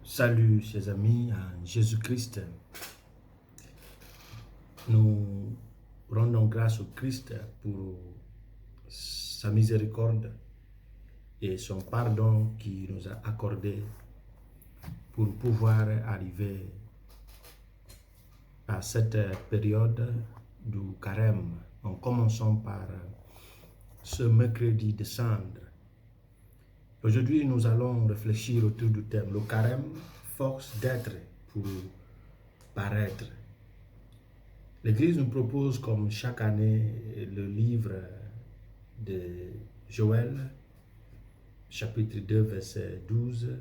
Salut chers amis en Jésus-Christ. Nous rendons grâce au Christ pour sa miséricorde et son pardon qu'il nous a accordé pour pouvoir arriver à cette période du carême, en commençant par ce mercredi de Cendres. Aujourd'hui, nous allons réfléchir autour du thème « Le carême, force d'être pour paraître ». L'Église nous propose, comme chaque année, le livre de Joël, chapitre 2, verset 12,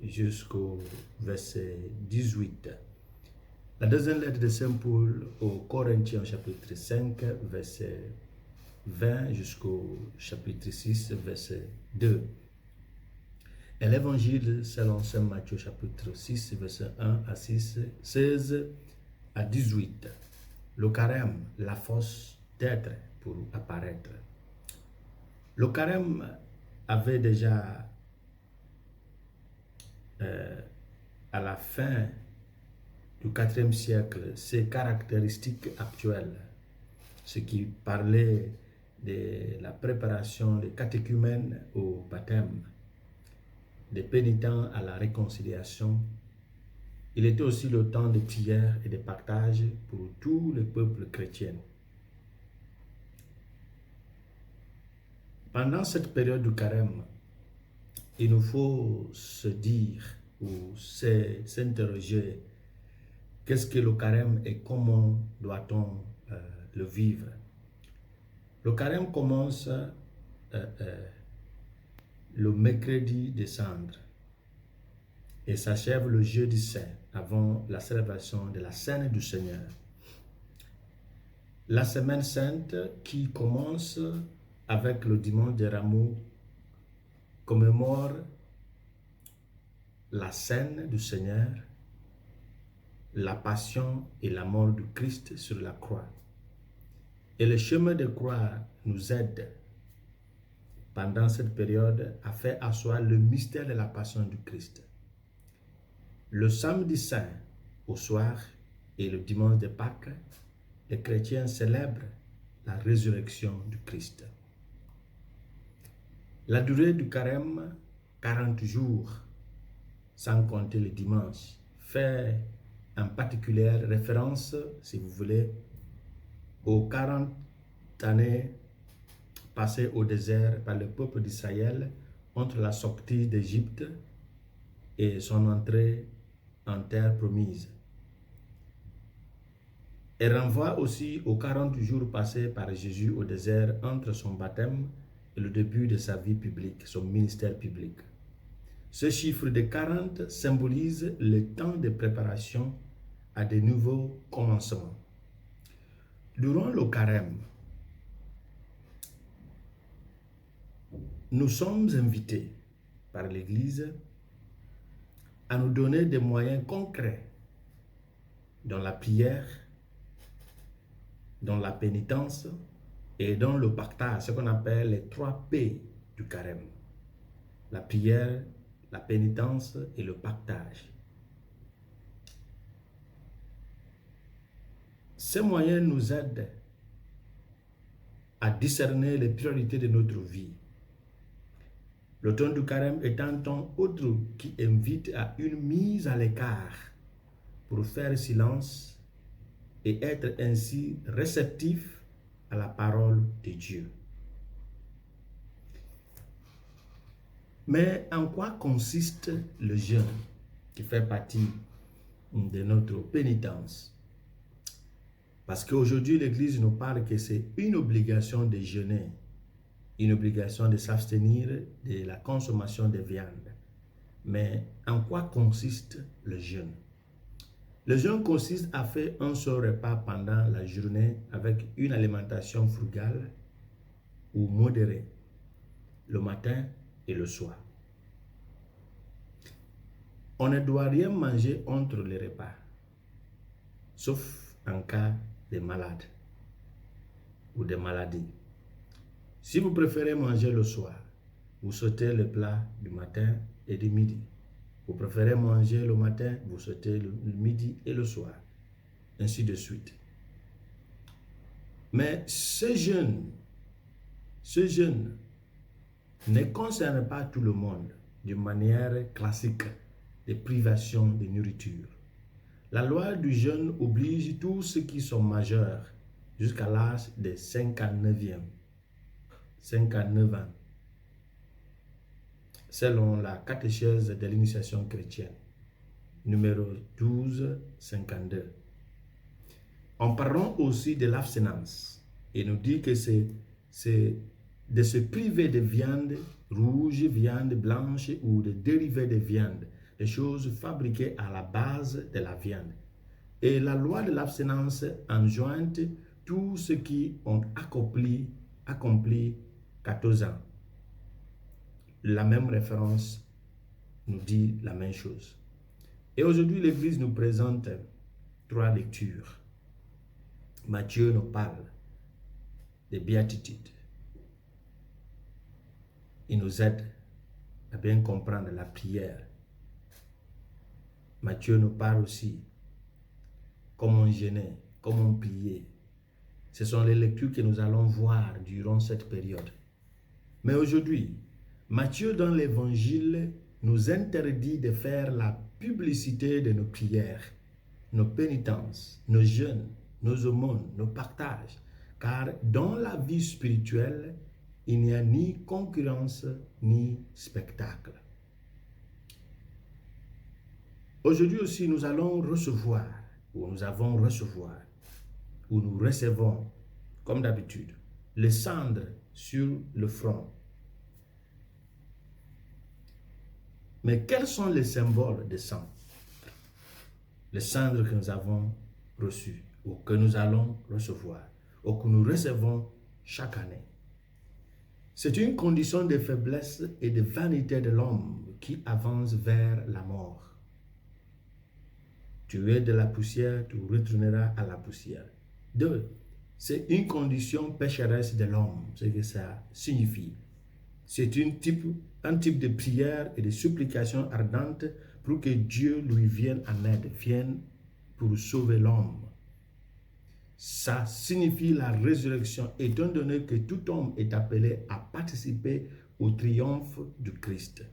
jusqu'au verset 18. La deuxième lettre de Saint Paul aux Corinthiens, chapitre 5, verset 20, jusqu'au chapitre 6, verset 2. Et l'Évangile selon Saint Matthieu, chapitre 6, verset 1 à 6, 16 à 18. Le carême, la force d'être pour apparaître. Le carême avait déjà, à la fin du IVe siècle, ses caractéristiques actuelles, ce qui parlait de la préparation des catéchumènes au baptême, des pénitents à la réconciliation. Il était aussi le temps de prière et de partage pour tous les peuples chrétiens. Pendant cette période du carême, il nous faut se dire ou s'interroger qu'est-ce que le carême et comment doit-on le vivre. Le carême commence le mercredi de Cendres et s'achève le jeudi saint avant la célébration de la Cène du Seigneur. La semaine sainte qui commence avec le dimanche des Rameaux commémore la Cène du Seigneur, la passion et la mort du Christ sur la croix. Et le chemin de croix nous aide pendant cette période à faire asseoir le mystère de la passion du Christ. Le samedi saint au soir et le dimanche de Pâques, les chrétiens célèbrent la résurrection du Christ. La durée du carême, 40 jours, sans compter le dimanche, fait en particulier référence, si vous voulez, aux 40 années passées au désert par le peuple d'Israël entre la sortie d'Égypte et son entrée en terre promise. Elle renvoie aussi aux 40 jours passés par Jésus au désert entre son baptême et le début de sa vie publique, son ministère public. Ce chiffre de 40 symbolise le temps de préparation à de nouveaux commencements. Durant le carême, nous sommes invités par l'Église à nous donner des moyens concrets dans la prière, dans la pénitence et dans le partage, ce qu'on appelle les 3 P du carême. La prière, la pénitence et le partage. Ces moyens nous aident à discerner les priorités de notre vie. Le temps du carême est un temps autre qui invite à une mise à l'écart pour faire silence et être ainsi réceptif à la parole de Dieu. Mais en quoi consiste le jeûne qui fait partie de notre pénitence? Parce qu'aujourd'hui, l'Église nous parle que c'est une obligation de jeûner, une obligation de s'abstenir de la consommation de viande. Mais en quoi consiste le jeûne? Le jeûne consiste à faire un seul repas pendant la journée avec une alimentation frugale ou modérée, le matin et le soir. On ne doit rien manger entre les repas, sauf en cas de malade ou de maladie. Si vous préférez manger le soir, vous sautez le plat du matin et du midi. Vous préférez manger le matin, vous sautez le midi et le soir. Ainsi de suite. Mais ce jeûne ne concerne pas tout le monde d'une manière classique de privation de nourriture. La loi du jeûne oblige tous ceux qui sont majeurs jusqu'à l'âge de 59 ans, selon la catéchèse de l'initiation chrétienne, numéro 1252. En parlant aussi de l'abstinence, il nous dit que c'est de se priver de viande rouge, viande blanche ou de dérivés de viande, des choses fabriquées à la base de la viande. Et la loi de l'abstinence enjoint tous ceux qui ont accompli 14 ans. La même référence nous dit la même chose. Et aujourd'hui, l'Église nous présente 3 lectures. Matthieu nous parle des béatitudes. Il nous aide à bien comprendre la prière. Matthieu nous parle aussi comment jeûner, comment prier. Ce sont les lectures que nous allons voir durant cette période. Mais aujourd'hui, Matthieu dans l'Évangile nous interdit de faire la publicité de nos prières, nos pénitences, nos jeûnes, nos aumônes, nos partages. Car dans la vie spirituelle, il n'y a ni concurrence ni spectacle. Aujourd'hui aussi, nous allons recevoir, ou nous avons recevoir, ou nous recevons, comme d'habitude, les cendres sur le front. Mais quels sont les symboles de sang? Les cendres que nous avons reçues, ou que nous allons recevoir, ou que nous recevons chaque année. C'est une condition de faiblesse et de vanité de l'homme qui avance vers la mort. Tu es de la poussière, tu retourneras à la poussière. 2. C'est une condition pécheresse de l'homme, ce que ça signifie. C'est un type de prière et de supplication ardente pour que Dieu lui vienne en aide, vienne pour sauver l'homme. Ça signifie la résurrection, étant donné que tout homme est appelé à participer au triomphe du Christ.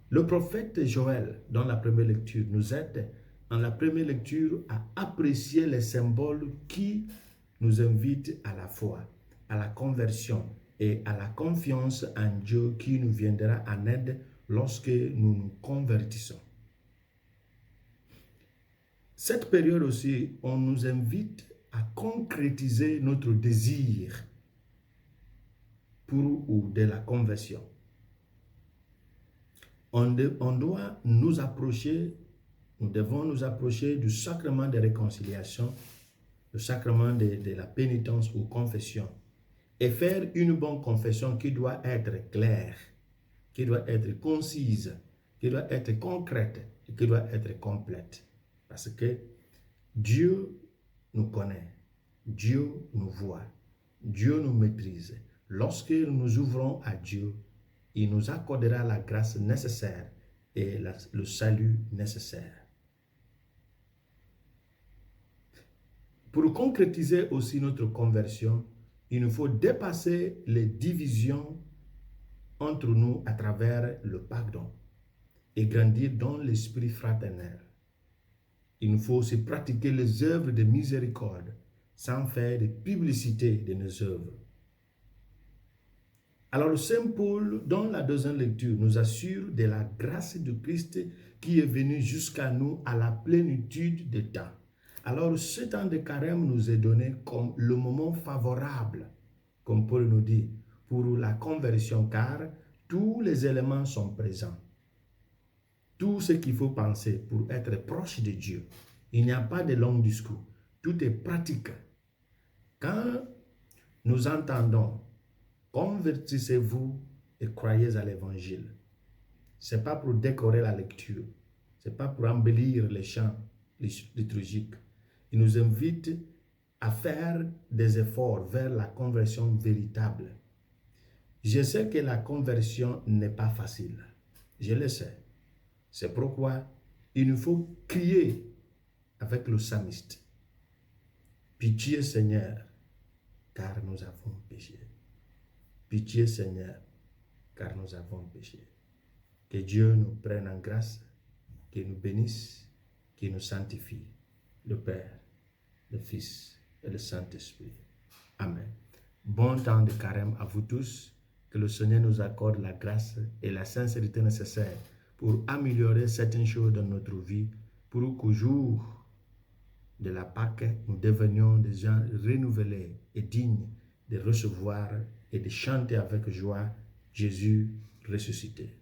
Le prophète Joël, dans la première lecture, nous aide en la première lecture à apprécier les symboles qui nous invitent à la foi, à la conversion et à la confiance en Dieu qui nous viendra en aide lorsque nous nous convertissons. Cette période aussi, on nous invite à concrétiser notre désir pour ou de la conversion. On doit nous approcher, nous devons nous approcher du sacrement de réconciliation, le sacrement de la pénitence ou confession, et faire une bonne confession qui doit être claire, qui doit être concise, qui doit être concrète et qui doit être complète. Parce que Dieu nous connaît, Dieu nous voit, Dieu nous maîtrise. Lorsque nous ouvrons à Dieu, il nous accordera la grâce nécessaire et le salut nécessaire. Pour concrétiser aussi notre conversion, il nous faut dépasser les divisions entre nous à travers le pardon et grandir dans l'esprit fraternel. Il nous faut aussi pratiquer les œuvres de miséricorde sans faire de publicité de nos œuvres. Alors, le Saint Paul, dans la deuxième lecture, nous assure de la grâce de Christ qui est venue jusqu'à nous à la plénitude des temps. Alors, ce temps de carême nous est donné comme le moment favorable, comme Paul nous dit, pour la conversion, car tous les éléments sont présents. Tout ce qu'il faut penser pour être proche de Dieu. Il n'y a pas de long discours. Tout est pratique. Quand nous entendons « Convertissez-vous et croyez à l'évangile », ce n'est pas pour décorer la lecture. Ce n'est pas pour embellir les chants liturgiques. Il nous invite à faire des efforts vers la conversion véritable. Je sais que la conversion n'est pas facile. Je le sais. C'est pourquoi il nous faut crier avec le psalmiste. Pitié Seigneur, car nous avons péché. Pitié Seigneur, car nous avons péché. Que Dieu nous prenne en grâce, qu'il nous bénisse, qu'il nous sanctifie. Le Père, le Fils et le Saint-Esprit. Amen. Bon temps de carême à vous tous. Que le Seigneur nous accorde la grâce et la sincérité nécessaires pour améliorer certaines choses dans notre vie, pour qu'au jour de la Pâque, nous devenions des gens renouvelés et dignes de recevoir et de chanter avec joie Jésus ressuscité.